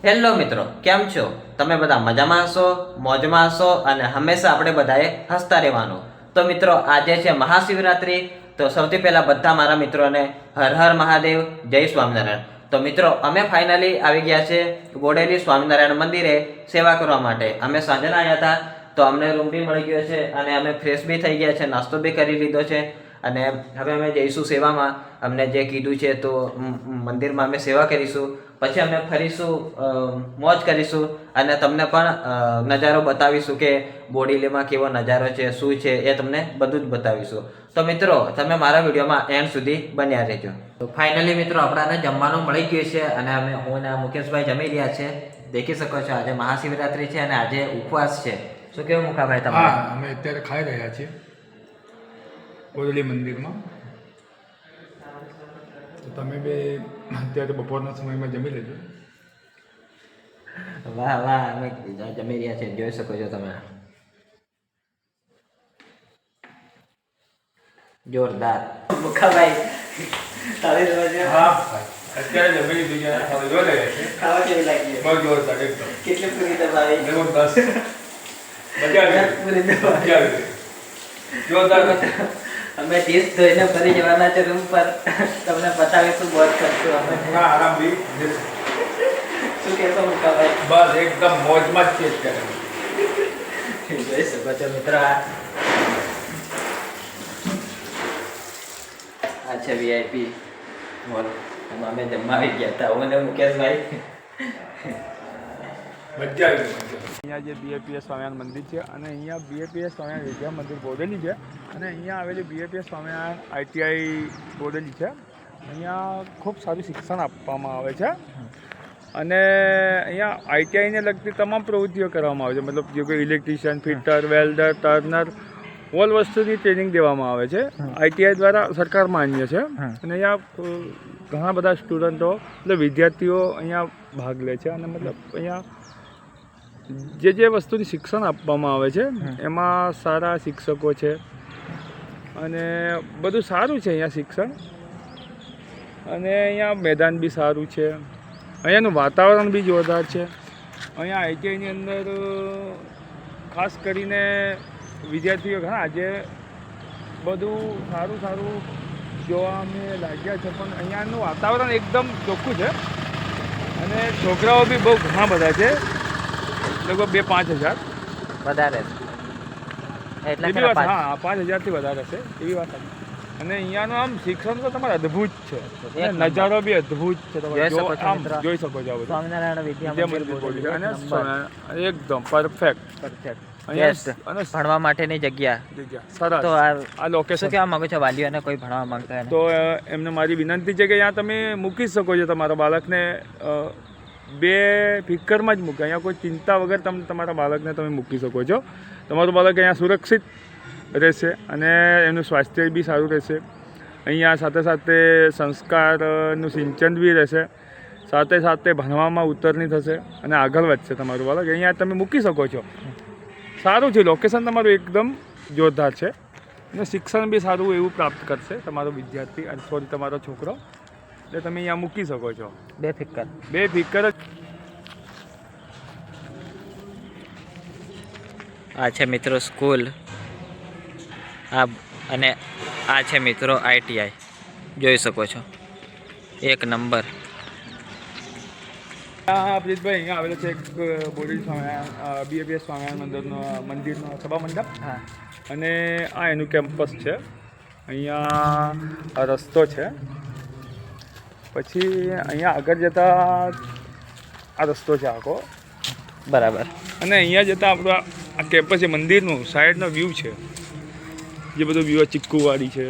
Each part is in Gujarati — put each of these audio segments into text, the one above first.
હેલો મિત્રો, કેમ છો? તમે બધા મજામાં હશો, મોજમાં હશો અને હંમેશા આપણે બધાએ હસતા રહેવાનું. તો મિત્રો, આજે છે મહાશિવરાત્રિ. તો સૌથી પહેલાં બધા મારા મિત્રોને હર હર મહાદેવ, જય સ્વામિનારાયણ. તો મિત્રો, અમે ફાઇનલી આવી ગયા છે બોડેલી સ્વામિનારાયણ મંદિરે સેવા કરવા માટે. અમે સાંજના આવ્યા હતા, તો અમને રૂમ બી મળી ગયો છે અને અમે ફ્રેશ બી થઈ ગયા છે, નાસ્તો બી કરી લીધો છે અને હવે અમે જઈશું સેવામાં. અમને જે કીધું છે તો મંદિરમાં અમે સેવા કરીશું, પછી અમે ફરીશું, મોજ કરીશું અને તમને પણ નજારો બતાવીશું કે બોડેલીમાં કેવો નજારો છે, શું છે, એ તમને બધું જ બતાવીશું. તો મિત્રો, તમે મારા વિડીયોમાં એન્ડ સુધી બન્યા રહેજો. તો ફાઇનલી મિત્રો, આપણાને જમવાનું મળી ગયું છે અને હું અને મુકેશભાઈ જમી રહ્યા છે. દેખી શકો છો, આજે મહાશિવરાત્રિ છે અને આજે ઉપવાસ છે. શું કેવું મુકાભાઈ તમારે? હા, અમે અત્યારે ખાઈ રહ્યા છીએ બોડેલી મંદિરમાં. તો તમે બે અત્યારે બપોરના સમયમાં જમી લેજો. વાહ વાહ, અમે જમી રહ્યા છે, જોઈ શકો છો તમે. જોરદાર મુકાભાઈ. હા, અત્યારે જમી લીધું છે, હવે જોઈ રહ્યા છે. ખાવા કેવી લાગી? બહુ જોરદાર, એકદમ કેટલી પૂરી તમારી? જબરદસ્ત. મજા આવી. જોરદાર. અમે ડીશ ધોઈને ફરી જવાના છે રૂમ પર. તમને બતાવીશું, બહુ કરશું અમે. હા, આરામ બી. શું કહેશો મુકાભાઈ? બસ એકદમ મોજમાં જ છે અત્યારે. જોઈ શકો છો મિત્રો, આ છે વીઆઈપી મોલ. એમાં અમે જમવા આવી ગયા હતા, હું અને મુકેશભાઈ. મજા આવી. અહીંયા જે બીએપીએસ સ્વામિનારાયણ મંદિર છે અને અહીંયા બીએપીએસ સ્વામિનારાયણ વિદ્યા મંદિર બોડેલી છે અને અહીંયા આવેલી બીએપીએસ સ્વામિનારાયણ આઈટીઆઈ બોડેલી છે. અહીંયા ખૂબ સારું શિક્ષણ આપવામાં આવે છે અને અહીંયા આઈટીઆઈને લગતી તમામ પ્રવૃત્તિઓ કરવામાં આવે છે. મતલબ જે કોઈ electrician, fitter, welder, Turner, all વસ્તુની ટ્રેનિંગ દેવામાં આવે છે. આઈટીઆઈ દ્વારા સરકાર માન્ય છે અને અહીંયા ઘણા બધા સ્ટુડન્ટો એટલે વિદ્યાર્થીઓ અહીંયા ભાગ લે છે અને મતલબ અહીંયા જે વસ્તુની શિક્ષણ આપવામાં આવે છે એમાં સારા શિક્ષકો છે અને બધું સારું છે અહીંયા શિક્ષણ. અને અહીંયા મેદાન બી સારું છે, અહીંયાનું વાતાવરણ બી જોરદાર છે. અહીંયા આઈટીઆઈની અંદર ખાસ કરીને વિદ્યાર્થીઓ ઘણા આજે બધું સારું સારું જોવા અમને લાગ્યા છે, પણ અહીંયાનું વાતાવરણ એકદમ ચોખ્ખું છે અને છોકરાઓ બી બહુ ઘણા બધા છે, લગભગ 2-5 હજાર વધારે એવી વાત. હા, 5 હજારથી વધારે છે એવી વાત. અને અહીંયાનું આમ શિક્ષણ તો તમારે અદ્ભુત છે, નજારો બી અદ્ભુત છે. તમે આમ જોઈ શકો છો સ્વામિનારાયણ વિદ્યા મંદિર અને એકદમ પરફેક્ટ અને ભણવા માટેની જગ્યા સરસ. તો આ લોકેશન કેવા માંગો છો વાલીઓને કોઈ ભણવા માંગતા હોય તો એમને મારી વિનંતી છે કે અહીંયા તમે મૂકી શકો છો તમારા બાળકને. બે ફિકરમાં જ મૂકે, અહીંયા કોઈ ચિંતા વગર તમે તમારા બાળકને તમે મૂકી શકો છો. તમારું બાળક અહીંયા સુરક્ષિત રહેશે અને એનું સ્વાસ્થ્ય બી સારું રહેશે. અહીંયા સાથે સાથે સંસ્કારનું સિંચન બી રહેશે, સાથે સાથે ભણવામાં ઉત્તરની થશે અને આગળ વધશે તમારું બાળક. અહીંયા તમે મૂકી શકો છો. સારું છે, લોકેશન તમારું એકદમ જોરદાર છે અને શિક્ષણ બી સારું એવું પ્રાપ્ત કરશે તમારો વિદ્યાર્થી અને સોરી તમારો છોકરો. એટલે તમે અહીંયા મૂકી શકો છો બેફિકર જ. આ છે મિત્રો સ્કૂલ, અને આ છે મિત્રો આઈટીઆઈ. જોઈ શકો છો, એક નંબર. પ્રીતભાઈ, અહીંયા આવેલો છે એક બોડેલી સ્વામિનારાયણ બીએપીએસ સ્વામિનારાયણ મંદિરનો સભા મંડપ. હા, અને આ એનું કેમ્પસ છે. અહીંયા આ રસ્તો છે, પછી અહીંયા આગળ જતા આ રસ્તો છે આખો, બરાબર. અને અહીંયા જતાં આપણું આ કેમ્પસ છે, મંદિરનું સાઈડનો વ્યૂ છે. જે બધો વ્યૂ ચીક્કુવાડી છે,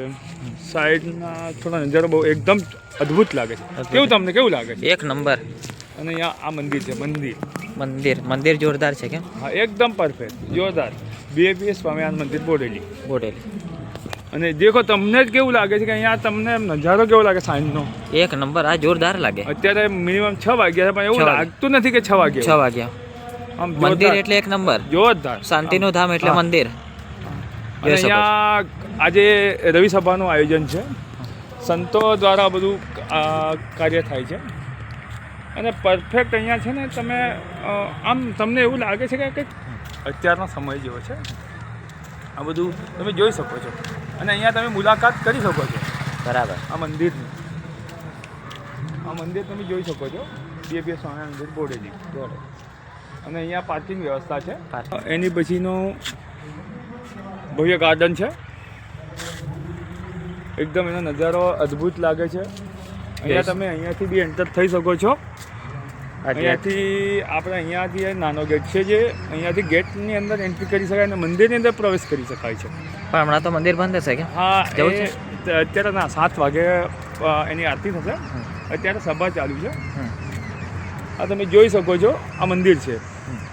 સાઈડના થોડા નજારો બહુ એકદમ અદ્ભુત લાગે છે. તમને કેવું લાગે છે? એક નંબર. અને અહીંયા આ મંદિર છે, મંદિર જોરદાર છે. કેમ? હા, એકદમ પરફેક્ટ, જોરદાર. બીએપીએસ સ્વામિનારાયણ મંદિર બોડેલી. અને દેખો, તમને જ કેવું લાગે છે કે અહીંયા તમને નજારો કેવો લાગે સાંજનો? એક નંબર. આ જોરદાર લાગે. અત્યારે મિનિમમ 6 વાગ્યા છે, પણ એવું લાગતું નથી કે 6 વાગ્યા. આમ મંદિર એટલે એક નંબર, જોરદાર. શાંતિનું ધામ એટલે મંદિર. અહીંયા આજે રવિ સભાનું આયોજન છે, સંતો દ્વારા બધું કાર્ય થાય છે. અને પરફેક્ટ અહીંયા છે ને તમે આમ તમને એવું લાગે છે કે કંઈક અત્યારનો સમય જેવો છે. આ બધું તમે જોઈ શકો છો અને અહીંયા તમે મુલાકાત કરી શકો છો બરાબર. આ મંદિરની. આ મંદિર તમે જોઈ શકો છો BAPS સ્વામિનારાયણ મંદિર બોડેલી. અને અહીંયા પાર્કિંગ વ્યવસ્થા છે. એની પછીનો ભવ્ય ગાર્ડન છે. એકદમ એનો નજારો અદ્ભુત લાગે છે. અહીંયા તમે અહીંયાથી બી એન્ટર થઈ શકો છો. અહીંયાથી આપણે અહીંયાથી નાનો ગેટ છે જે અહીંયાથી ગેટની અંદર એન્ટ્રી કરી શકાય અને મંદિરની અંદર પ્રવેશ કરી શકાય છે. પણ હમણાં તો મંદિર બંધ હશે કે? હા, જવું છે? અત્યારે ના 7 વાગે એની આરતી થશે. અત્યારે સભા ચાલુ છે. આ તમે જોઈ શકો છો આ મંદિર છે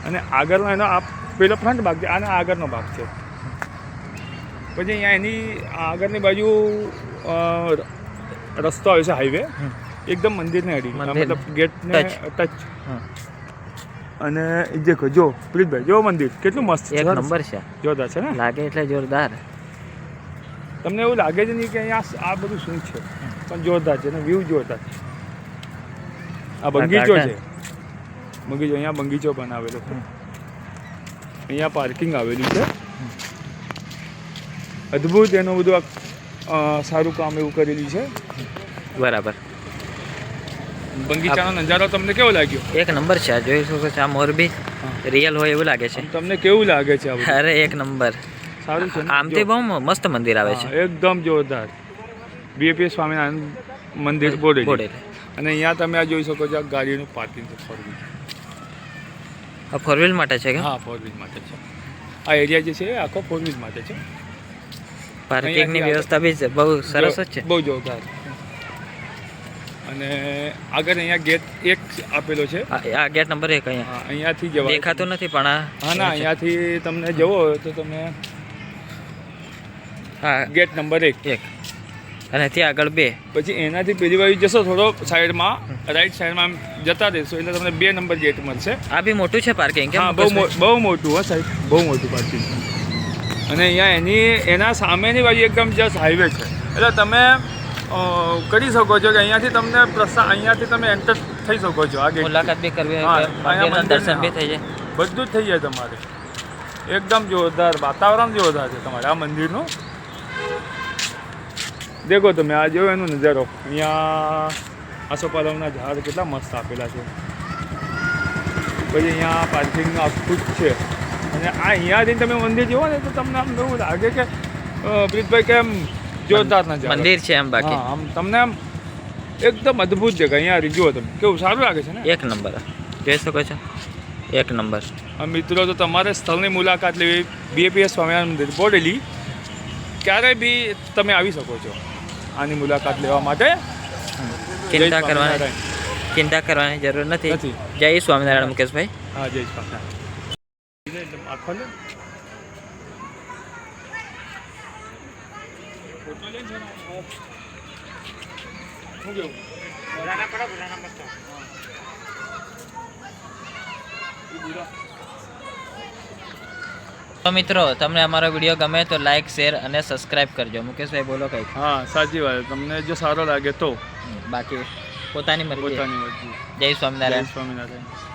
અને આગળનો એનો આ પેલો ફ્રન્ટ ભાગ છે, આના આગળનો ભાગ છે. પછી અહીંયા એની આગળની બાજુ રસ્તો આવે છે, હાઈવે એકદમ મંદિરને અડી, મતલબ ગેટને ટચ. અને દેખો જો પ્રીતભાઈ, જો મંદિર કેટલું મસ્ત છે. એક નંબર છે. જોરદાર છે ને? લાગે એટલે જોરદાર. તમને એવું લાગે છે નહીં કે અહીંયા આ બધું શું છે, પણ જોરદાર છે ને વ્યૂ જોરદાર છે. આ બગીચો છે. બગીચો, અહીંયા બગીચો બનાવેલો છે. અહીંયા પાર્કિંગ આવેલું છે. અદ્ભુત એનું બધું સારું કામ એવું કરેલું છે. બરાબર. બગીચાનો નજારો તમને કેવો લાગ્યો? એક નંબર છે. જોઈ શકો છો આ મોરબી રિયલ હોય એવું લાગે છે. તમને કેવું લાગે છે આ બધું? અરે એક નંબર. સારું છે ને? આમથી બહુ મસ્ત મંદિર આવે છે. એકદમ જોરદાર. BAPS સ્વામિનારાયણ મંદિર બોડેલી. અને અહીંયા તમે આ જોઈ શકો છો આ ગાડીનું પાર્કિંગ છે, 4 વ્હીલ. આ 4 વ્હીલ માટે છે કે? હા, 4 વ્હીલ માટે છે. આ એરિયા જે છે એ આખો 4 વ્હીલ માટે છે. પાર્કિંગની વ્યવસ્થા બી બહુ સરસ જ છે. બહુ જોરદાર. અને આગળ અહીંયા ગેટ 1 આપેલો છે. આ ગેટ નંબર 1 અહીંયા. હા, અહીંયાથી જવાય. દેખાતું નથી પણ હા ના, અહીંયાથી તમને જવો હોય તો તમે હા ગેટ નંબર 1 અને ત્યાં આગળ 2. પછી એનાથી પેલી બાજુ જશો થોડો સાઈડમાં, રાઈટ સાઈડમાં જતા રહેશો એટલે તમને 2 નંબર ગેટ મળશે. આ બી મોટું છે પાર્કિંગ? હા, બહુ મોટું. હા સાહેબ, બહુ મોટું પાર્કિંગ. અને અહીંયા એના સામેની બાજુ એકદમ જસ્ટ હાઈવે છે એટલે તમે કરી શકો છો કે અહીંયાથી તમને અહીંયાથી તમે એન્ટર થઈ શકો છો. આ ગેટ મુલાકાત બી કરવી હોય, દર્શન બી થઈ જાય, બધું જ થઈ જાય તમારે. એકદમ જોરદાર વાતાવરણ જોરદાર છે તમારે આ મંદિરનું. દેખો તમે આ જોયો એનો નજારો. અહીંયા આસોપાલવના ઝાડ કેટલા મસ્ત આપેલા છે. પછી અહીંયા પાર્કિંગ આખું જ છે. અને આ અહીંયાથી તમે મંદિર જુઓ ને તો તમને આમ એવું લાગે કે પ્રીતભાઈ કેમ જોરદાર નજારો મંદિર છે એમ. બાકી આમ તમને આમ એકદમ અદ્ભુત જગ્યા. અહીંયા જુઓ તમે કેવું સારું લાગે છે ને? એક નંબર. જોઈ શકો છો એક નંબર. મિત્રો, તો તમારે સ્થળની મુલાકાત લેવી BAPS સ્વામિનારાયણ મંદિર બોડેલી. ક્યારેય બી તમે આવી શકો છો આની મુલાકાત લેવા માટે. ચિંતા કરવાની જરૂર નથી. જય સ્વામિનારાયણ મુકેશભાઈ. હા, જય સ્વામિનારાયણ. આખો લે ફોટો લે છે ને. શું કેવું? બોલાના પડો, બોલાના મસ્ત. તો મિત્રો, તમને અમારો વિડીયો ગમે તો લાઈક, શેર અને સબસ્ક્રાઇબ કરજો. મુકેશભાઈ બોલો કંઈક. હા, સાચી વાત. તમને જો સારો લાગે તો બાકી પોતાની મરજી. પોતાની મરજી. જય સ્વામિનારાયણ. જય સ્વામિનારાયણ.